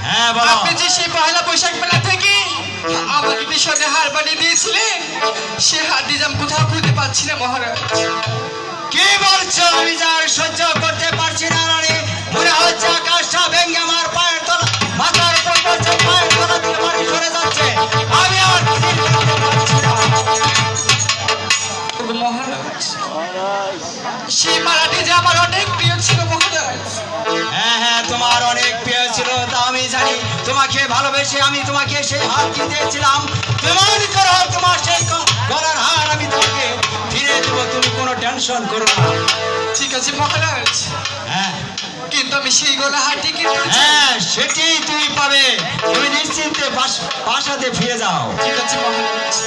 হ্যাঁ বলো। আপনি যে সেই পহেলা বৈশাখ মেলা থেকে আমাকে যে স্বর্ণের হার বানিয়ে দিয়েছিলেন, সে হার দিজাম কোথাও খুঁজে পাচ্ছি না মহারাজ। কি বলছো? আমি যার সহ্য করতে পারছি না রানী। মনে হচ্ছে আকাশটা ভেঙে আমার পায়ের তলা, মাথার উপর পড়ছে, পায়ের তলা থেকে মাটি সরে যাচ্ছে। আমি আর স্থির করতে পারছি না। মহারাজ, সেই মালাটি যে আমার অনেক প্রিয় ছিল মহারাজ। হ্যাঁ হ্যাঁ, তোমার অনেক প্রিয় ছিল, তা আমি জানি। তোমাকে ভালোবেসে আমি তোমাকে সেই হার দিয়েছিলাম। তোমার করো, তোমার সেই গলার হার আমি তোমাকে ফিরে দেবো, তুমি কোনো টেনশন করো না। ঠিক আছে মহারাজ, হ্যাঁ কিন্তু আমি সেই গলা হারটি কিনতে চাই। হ্যাঁ, সেটি তুমি পাবে। তুমি নিশ্চিন্তে বাসাতে ফিরে যাও। ঠিক আছে মহারাজ।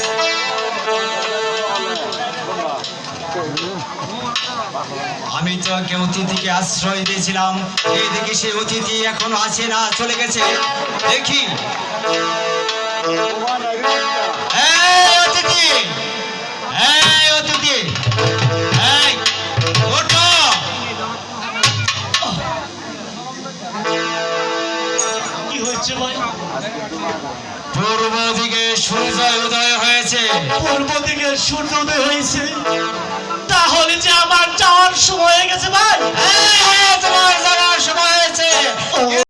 আমি তোকে অতিথিকে আশ্রয় দিয়েছিলাম, এই দেখি সে অতিথি এখনো আছে না, চলে গেছে। দেখি এই অতিথি, এই অতিথি, এই ওঠো। কি হয়েছে ভাই? পূর্ব দিকে সূর্য উদয় হয়েছে। পূর্ব দিকে সূর্য উদয় হয়েছে, তাহলে যে আমার যাওয়ার সময় হয়ে গেছে ভাই। হ্যাঁ হ্যাঁ, তোমার যাওয়ার সময় হয়েছে।